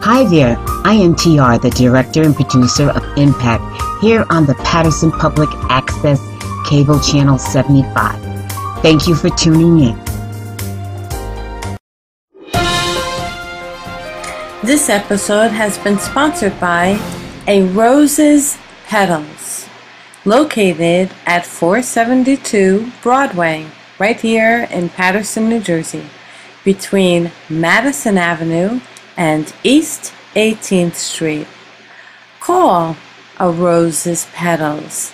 Hi there, I am TR, the director and producer of Impact, here on the Paterson Public Access Cable Channel 75. Thank you for tuning in. This episode has been sponsored by A Rose's Petals, located at 472 Broadway, right here in Paterson, New Jersey, between Madison Avenue and East 18th Street. Call A Rose's Petals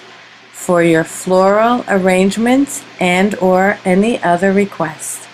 for your floral arrangements and or any other request.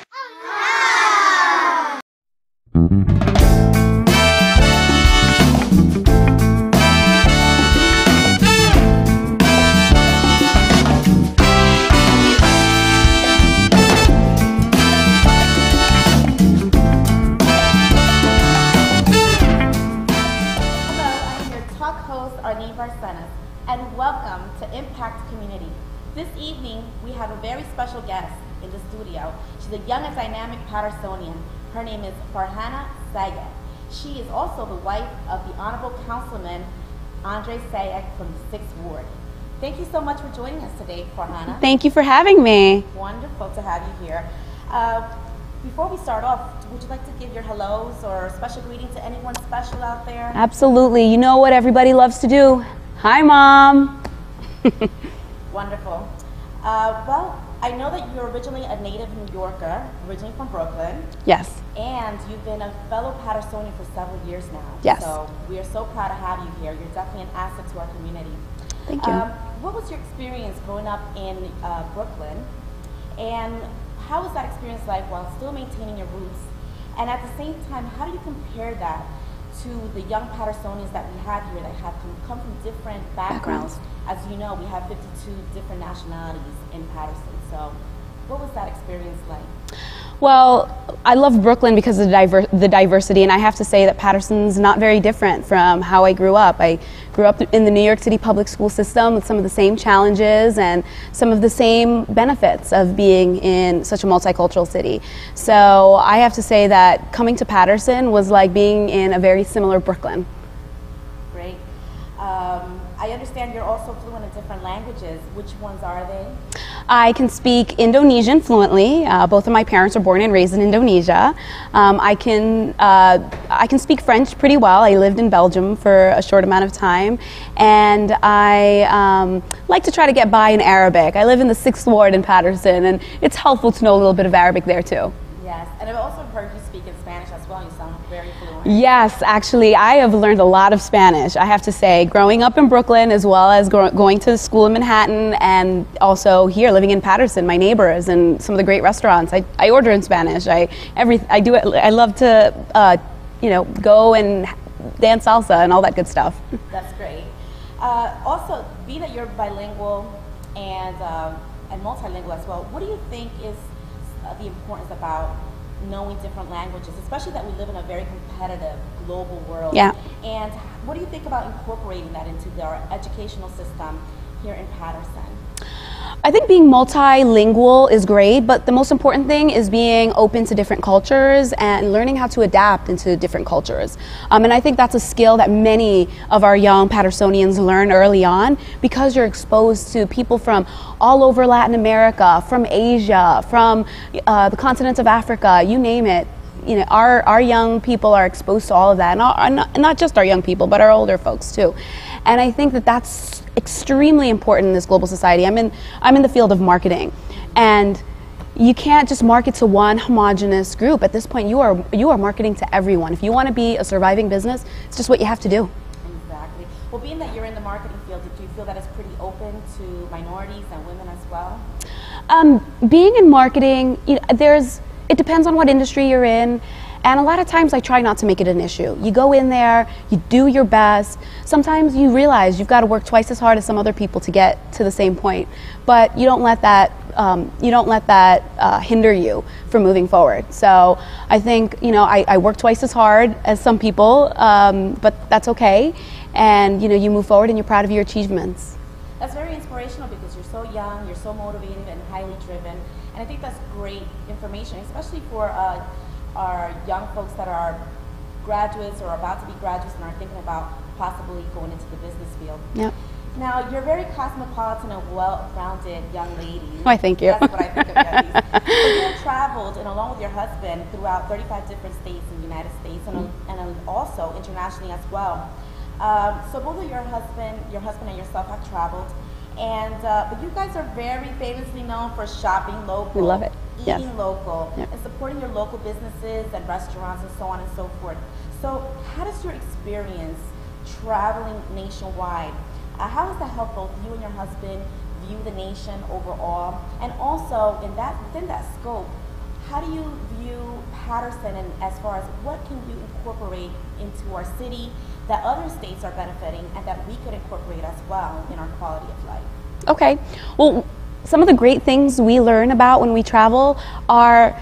And welcome to Impact Community. This evening, we have a very special guest in the studio. She's a young and dynamic Patersonian. Her name is Farhanna Sayegh. She is also the wife of the Honorable Councilman Andre Sayegh from the 6th Ward. Thank you so much for joining us today, Farhanna. Thank you for having me. Wonderful to have you here. Before we start off, would you like to give your hellos or special greeting to anyone special out there? Absolutely. You know what everybody loves to do. Hi, Mom. Wonderful. Well, I know that you're originally a native New Yorker, originally from Brooklyn. Yes. And you've been a fellow Patersonian for several years now. Yes. So we are so proud to have you here. You're definitely an asset to our community. Thank you. What was your experience growing up in Brooklyn? And how was that experience like while still maintaining your roots? And at the same time, how do you compare that to the young Patersonians that we have here that have come from different backgrounds? As you know, we have 52 different nationalities in Paterson. So what was that experience like? Well, I love Brooklyn because of the diversity, and I have to say that Paterson's not very different from how I grew up. I grew up in the New York City public school system with some of the same challenges and some of the same benefits of being in such a multicultural city. So I have to say that coming to Paterson was like being in a very similar Brooklyn. Great. I understand you're also fluent in different languages. Which ones are they? I can speak Indonesian fluently. Both of my parents are born and raised in Indonesia. I can speak French pretty well. I lived in Belgium for a short amount of time, and I like to try to get by in Arabic. I live in the 6th Ward in Paterson, and it's helpful to know a little bit of Arabic there too. Yes, and I've also heard you speak in Spanish as well. You sound very fluent. Yes, actually, I have learned a lot of Spanish, I have to say. Growing up in Brooklyn, as well as going to school in Manhattan, and also here living in Paterson, my neighbors and some of the great restaurants. I order in Spanish. I love to go and dance salsa and all that good stuff. That's great. Also, being that you're bilingual and multilingual as well, what do you think is the importance about knowing different languages, especially that we live in a very competitive global world? Yeah. And what do you think about incorporating that into our educational system here in Paterson? I think being multilingual is great, but the most important thing is being open to different cultures and learning how to adapt into different cultures. And I think that's a skill that many of our young Patersonians learn early on, because you're exposed to people from all over Latin America, from Asia, from the continent of Africa, you name it. You know, our young people are exposed to all of that, and not just our young people, but our older folks too. And I think that that's extremely important in this global society. I'm in the field of marketing, and you can't just market to one homogenous group. At this point, you are marketing to everyone. If you want to be a surviving business, it's just what you have to do. Exactly. Well, being that you're in the marketing field, do you feel that it's pretty open to minorities and women as well? Being in marketing, it depends on what industry you're in. And a lot of times I try not to make it an issue. You go in there, you do your best. Sometimes you realize you've got to work twice as hard as some other people to get to the same point. But you don't let that hinder you from moving forward. So I think, I work twice as hard as some people, but that's okay. And you move forward and you're proud of your achievements. That's very inspirational because you're so young, you're so motivated and highly driven. And I think that's great information, especially for our young folks that are graduates or about to be graduates and are thinking about possibly going into the business field. Yep. Now, you're very cosmopolitan and well-rounded young lady. Why, thank you. That's what I think of you at least. So you have traveled, and along with your husband, throughout 35 different states in the United States, and also internationally as well. So both of your husband and yourself have traveled, and but you guys are very famously known for shopping local. We love it. Eating local, Yep. and supporting your local businesses and restaurants and so on and so forth. So how does your experience traveling nationwide, how has that helped both you and your husband view the nation overall? And also, within that scope, how do you view Paterson, and as far as what can you incorporate into our city that other states are benefiting and that we could incorporate as well in our quality of life? Okay. Well, some of the great things we learn about when we travel are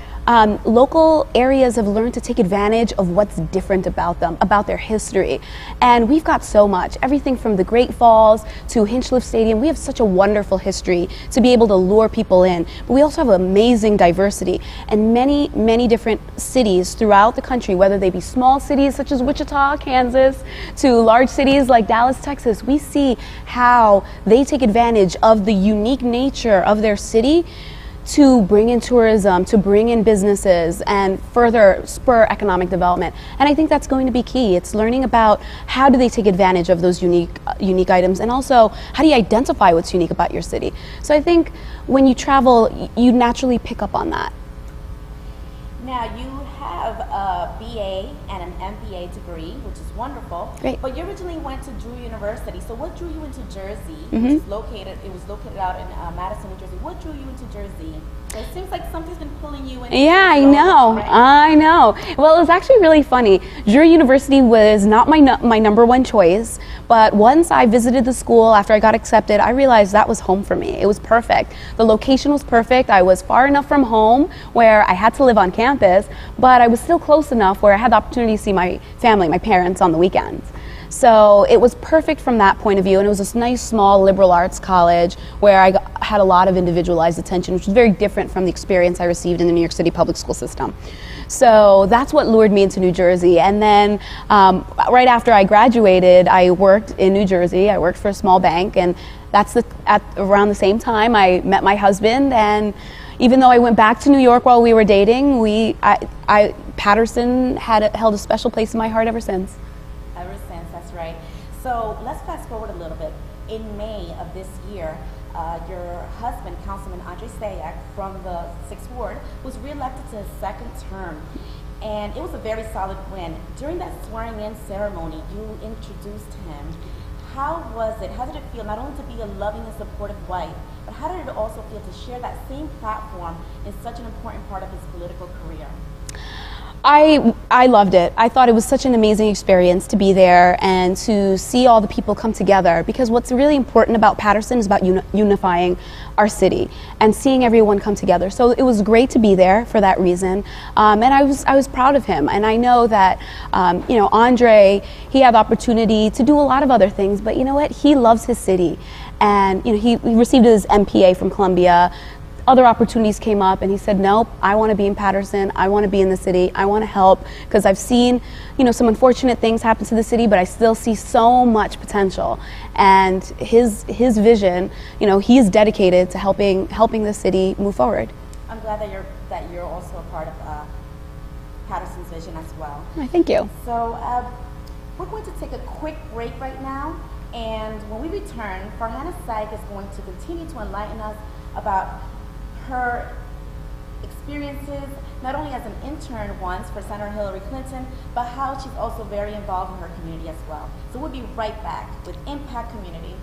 local areas have learned to take advantage of what's different about them, about their history. And we've got so much, everything from the Great Falls to Hinchliffe Stadium. We have such a wonderful history to be able to lure people in. But we also have amazing diversity and many, many different cities throughout the country, whether they be small cities such as Wichita, Kansas, to large cities like Dallas, Texas. We see how they take advantage of the unique nature of their city to bring in tourism, to bring in businesses, and further spur economic development. And I think that's going to be key. It's learning about how do they take advantage of those unique items, and also how do you identify what's unique about your city. So I think when you travel, you naturally pick up on that. Now, you have a BA and an MBA degree, which is wonderful. Great. But you originally went to Drew University. So what drew you into Jersey? Mm-hmm. It was located out in Madison, New Jersey. What drew you into Jersey? So it seems like something's been pulling you in. Yeah, I know. Right? I know. Well, it was actually really funny. Drew University was not my number one choice, but once I visited the school after I got accepted, I realized that was home for me. It was perfect. The location was perfect. I was far enough from home where I had to live on campus, but I was still close enough where I had the opportunity to see my family, my parents, on the weekends. So it was perfect from that point of view, and it was this nice small liberal arts college where I had a lot of individualized attention, which was very different from the experience I received in the New York City public school system. So that's what lured me into New Jersey. And then right after I graduated, I worked in New Jersey. I worked for a small bank, and that's at around the same time I met my husband. And even though I went back to New York while we were dating, Paterson held a special place in my heart ever since. Ever since, that's right. So let's fast forward a little bit. In May of this year, your husband, Councilman Sayegh from the 6th Ward, was reelected to his second term. And it was a very solid win. During that swearing-in ceremony, you introduced him. How was it? How did it feel not only to be a loving and supportive wife, but how did it also feel to share that same platform in such an important part of his political career? I loved it. I thought it was such an amazing experience to be there and to see all the people come together, because what's really important about Paterson is about unifying our city and seeing everyone come together. So it was great to be there for that reason, and I was proud of him. And I know that Andre, he had the opportunity to do a lot of other things, but you know what? He loves his city, and he received his MPA from Columbia. Other opportunities came up, and he said, nope, I want to be in Paterson. I want to be in the city. I want to help, because I've seen, some unfortunate things happen to the city, but I still see so much potential. And his vision, he is dedicated to helping the city move forward. I'm glad that you're also a part of Paterson's vision as well. Thank you. So we're going to take a quick break right now, and when we return, Farhanna Sayegh is going to continue to enlighten us about her experiences, not only as an intern once for Senator Hillary Clinton, but how she's also very involved in her community as well. So we'll be right back with Impact Community.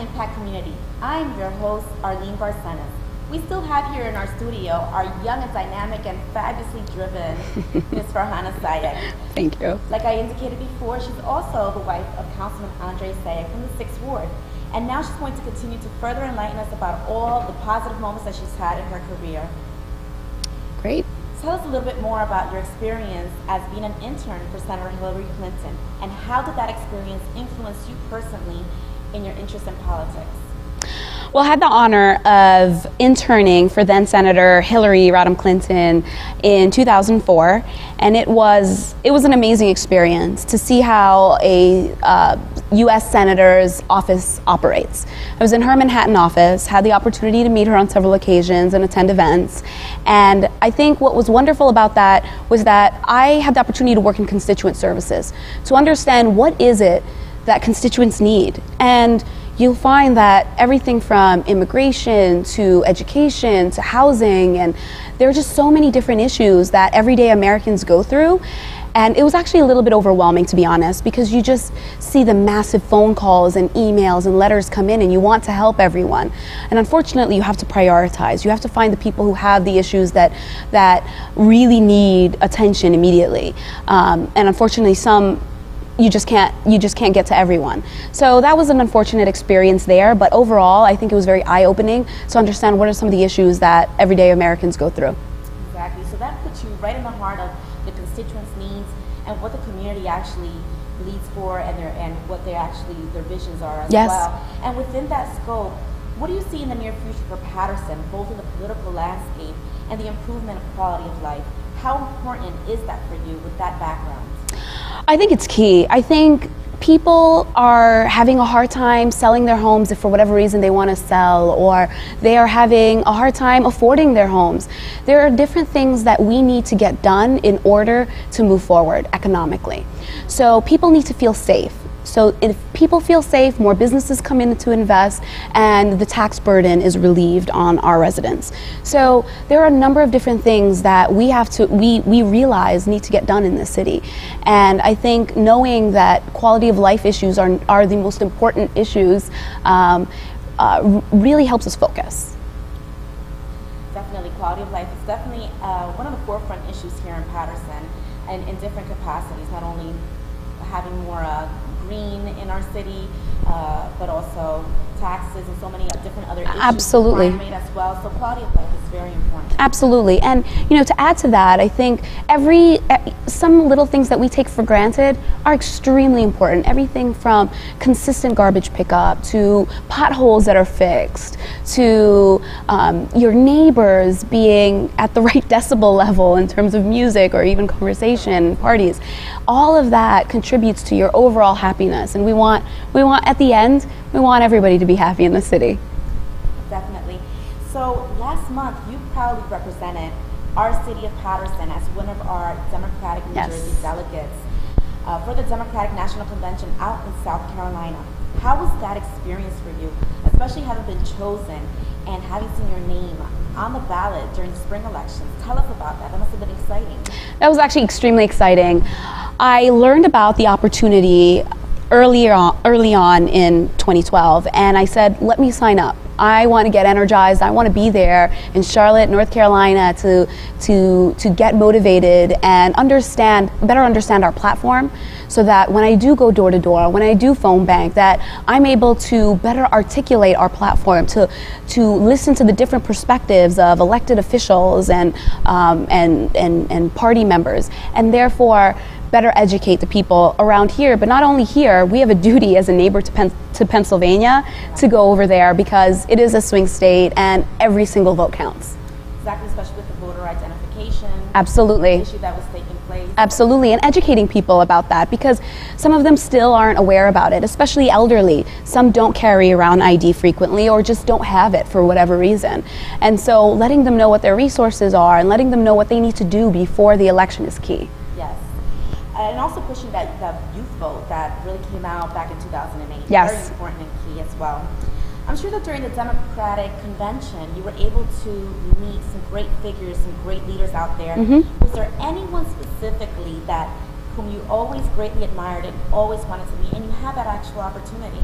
Impact Community. I'm your host, Arlene Barcenas. We still have here in our studio our young and dynamic and fabulously driven Ms. Farhanna Sayegh. Thank you. Like I indicated before, she's also the wife of Councilman Andre Sayegh from the 6th Ward. And now she's going to continue to further enlighten us about all the positive moments that she's had in her career. Great. Tell us a little bit more about your experience as being an intern for Senator Hillary Clinton, and how did that experience influence you personally in your interest in politics? Well, I had the honor of interning for then Senator Hillary Rodham Clinton in 2004, and it was an amazing experience to see how a U.S. Senator's office operates. I was in her Manhattan office, had the opportunity to meet her on several occasions and attend events, and I think what was wonderful about that was that I had the opportunity to work in constituent services, to understand what is it that constituents need. And you'll find that everything from immigration to education to housing, and there are just so many different issues that everyday Americans go through. And it was actually a little bit overwhelming, to be honest, because you just see the massive phone calls and emails and letters come in, and you want to help everyone. And unfortunately, you have to prioritize. You have to find the people who have the issues that really need attention immediately. And unfortunately, some you just can't get to everyone. So that was an unfortunate experience there, but overall I think it was very eye-opening to understand what are some of the issues that everyday Americans go through. Exactly. So that puts you right in the heart of the constituents' needs and what the community actually bleeds for, and what their visions are as well. And within that scope, what do you see in the near future for Paterson, both in the political landscape and the improvement of quality of life? How important is that for you with that background? I think it's key. I think people are having a hard time selling their homes if for whatever reason they want to sell, or they are having a hard time affording their homes. There are different things that we need to get done in order to move forward economically. So people need to feel safe. So if people feel safe, more businesses come in to invest, and the tax burden is relieved on our residents. So there are a number of different things that we realize need to get done in this city. And I think knowing that quality of life issues are the most important issues really helps us focus. Definitely, quality of life is definitely one of the forefront issues here in Paterson, and in different capacities, not only having more green in our city, but also taxes and so many different other issues. Absolutely. Crime rate as well. So quality of life is very important. Absolutely. And to add to that, I think some little things that we take for granted are extremely important. Everything from consistent garbage pickup to potholes that are fixed to your neighbors being at the right decibel level in terms of music or even conversation, parties. All of that contributes to your overall happiness, and we want at the end, we want everybody to be happy in the city. Definitely. So last month, you proudly represented our city of Paterson as one of our Democratic New Jersey delegates for the Democratic National Convention out in South Carolina. How was that experience for you, especially having been chosen and having seen your name on the ballot during the spring elections? Tell us about that. That must have been exciting. That was actually extremely exciting. I learned about the opportunity early on in 2012, and I said, let me sign up. I want to get energized. I want to be there in Charlotte, North Carolina to get motivated and better understand our platform, so that when I do go door to door, when I do phone bank, that I'm able to better articulate our platform, to listen to the different perspectives of elected officials and party members, and therefore better educate the people around here. But not only here, we have a duty as a neighbor to Pennsylvania to go over there, because it is a swing state and every single vote counts. Exactly, especially with the voter identification. Absolutely. Issue that was taking place. Absolutely, and educating people about that, because some of them still aren't aware about it, especially elderly. Some don't carry around ID frequently, or just don't have it for whatever reason. And so letting them know what their resources are and letting them know what they need to do before the election is key. Yes. And also pushing that youth vote that really came out back in 2008. Yes. Very important and key as well. I'm sure that during the Democratic Convention, you were able to meet some great figures, some great leaders out there. Mm-hmm. Was there anyone specifically whom you always greatly admired and always wanted to meet, and you had that actual opportunity?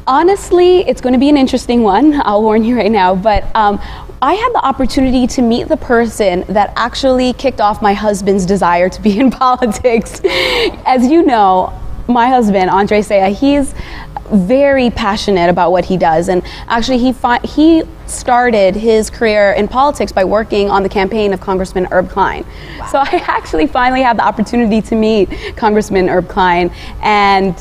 Honestly, it's going to be an interesting one. I'll warn you right now. But I had the opportunity to meet the person that actually kicked off my husband's desire to be in politics. As you know, my husband, Andre Sayegh, he's very passionate about what he does, and actually he started his career in politics by working on the campaign of Congressman Herb Klein. Wow. So I actually finally had the opportunity to meet Congressman Herb Klein, and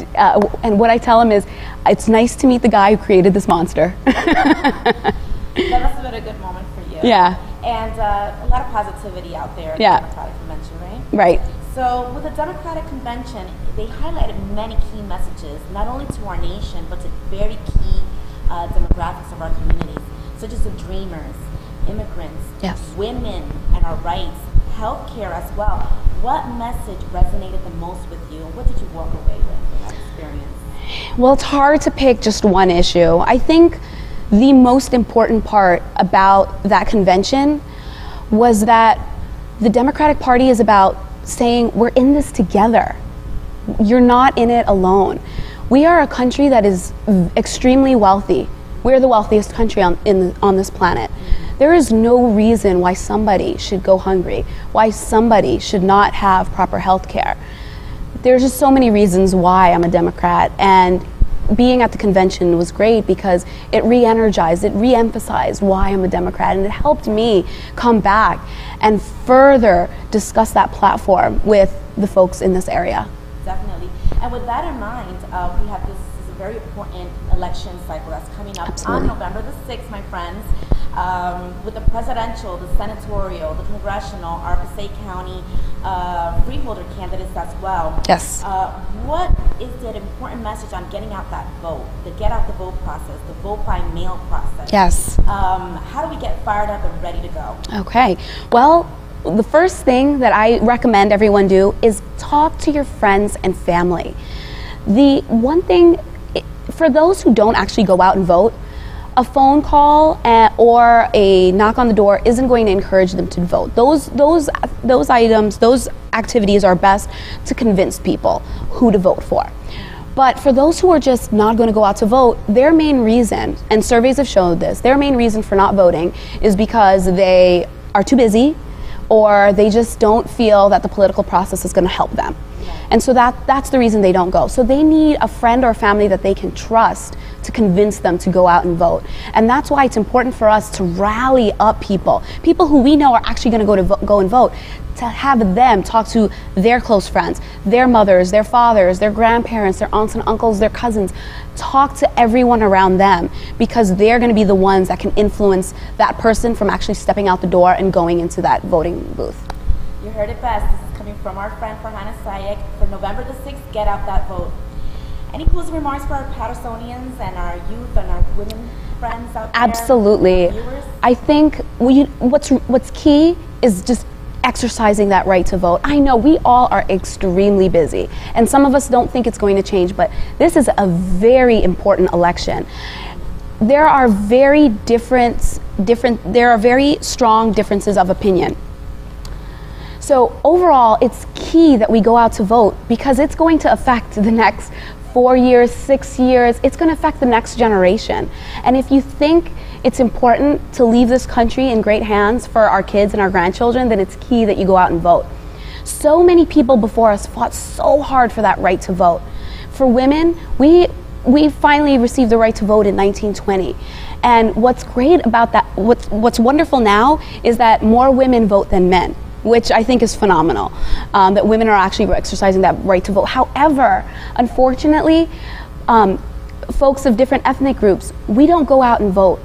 what I tell him is, it's nice to meet the guy who created this monster. That must have been a good moment for you. Yeah. And a lot of positivity out there at the Democratic Convention, right? Right. So with the Democratic Convention, they highlighted many key messages, not only to our nation, but to very key demographics of our communities, such as the dreamers, immigrants, women and our rights, healthcare as well. What message resonated the most with you, and what did you walk away with from that experience? Well, it's hard to pick just one issue. I think the most important part about that convention was that the Democratic Party is about saying, we're in this together. You're not in it alone. We are a country that is extremely wealthy. We're the wealthiest country on this planet. There is no reason why somebody should go hungry, why somebody should not have proper health care. There's just so many reasons why I'm a Democrat, and being at the convention was great because it re-energized, it re-emphasized why I'm a Democrat, and it helped me come back and further discuss that platform with the folks in this area. Definitely. And with that in mind, we have this is a very important election cycle that's coming up on November the 6th, my friends, with the presidential, the senatorial, the congressional, our Passaic County freeholder candidates as well. Yes. What is the important message on getting out that vote, the get out the vote process, the vote by mail process? Yes. How do we get fired up and ready to go? Okay. Well, the first thing that I recommend everyone do is talk to your friends and family. The one thing, for those who don't actually go out and vote, a phone call or a knock on the door isn't going to encourage them to vote. Those items, those activities are best to convince people who to vote for. But for those who are just not going to go out to vote, their main reason, and surveys have showed this, their main reason for not voting is because they are too busy, or they just don't feel that the political process is going to help them. And so that's the reason they don't go. So they need a friend or family that they can trust to convince them to go out and vote. And that's why it's important for us to rally up people who we know are actually going to go and vote, to have them talk to their close friends, their mothers, their fathers, their grandparents, their aunts and uncles, their cousins. Talk to everyone around them, because they're going to be the ones that can influence that person from actually stepping out the door and going into that voting booth. You heard it best. This is coming from our friend Farhanna Sayegh. For November the 6th, get out that vote. Any closing remarks for our Patersonians and our youth and our women friends out there? Absolutely. I think what's key is just exercising that right to vote. I know we all are extremely busy, and some of us don't think it's going to change, but this is a very important election. There are very strong differences of opinion. So overall, it's key that we go out to vote, because it's going to affect the next 4 years, 6 years. It's going to affect the next generation. And if you think it's important to leave this country in great hands for our kids and our grandchildren, then it's key that you go out and vote. So many people before us fought so hard for that right to vote. For women, we finally received the right to vote in 1920. And what's great about that, what's wonderful now, is that more women vote than men, which I think is phenomenal, that women are actually exercising that right to vote. However, unfortunately, folks of different ethnic groups, we don't go out and vote.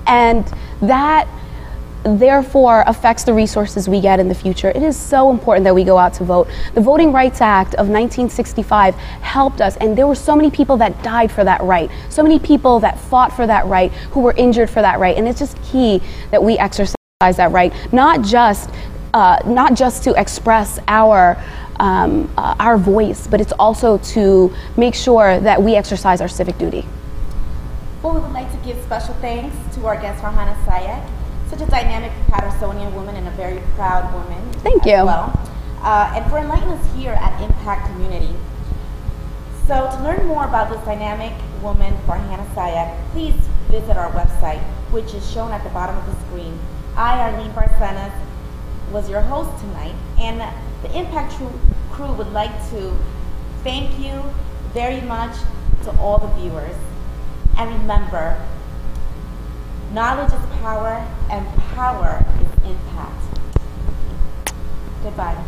And that therefore affects the resources we get in the future. It is so important that we go out to vote. The Voting Rights Act of 1965 helped us, and there were so many people that died for that right, so many people that fought for that right, who were injured for that right, and it's just key that we exercise that right, not just to express our voice, but it's also to make sure that we exercise our civic duty. Well, we would like to give special thanks to our guest, Farhanna Sayegh, such a dynamic Patersonian woman and a very proud woman. Thank you. Well. And for enlightening us here at Impact Community, So to learn more about this dynamic woman, Farhanna Sayegh, please visit our website, which is shown at the bottom of the screen. I, Arlene Barcenas, was your host tonight, and the Impact crew would like to thank you very much to all the viewers. And remember, knowledge is power, and power is impact. Goodbye.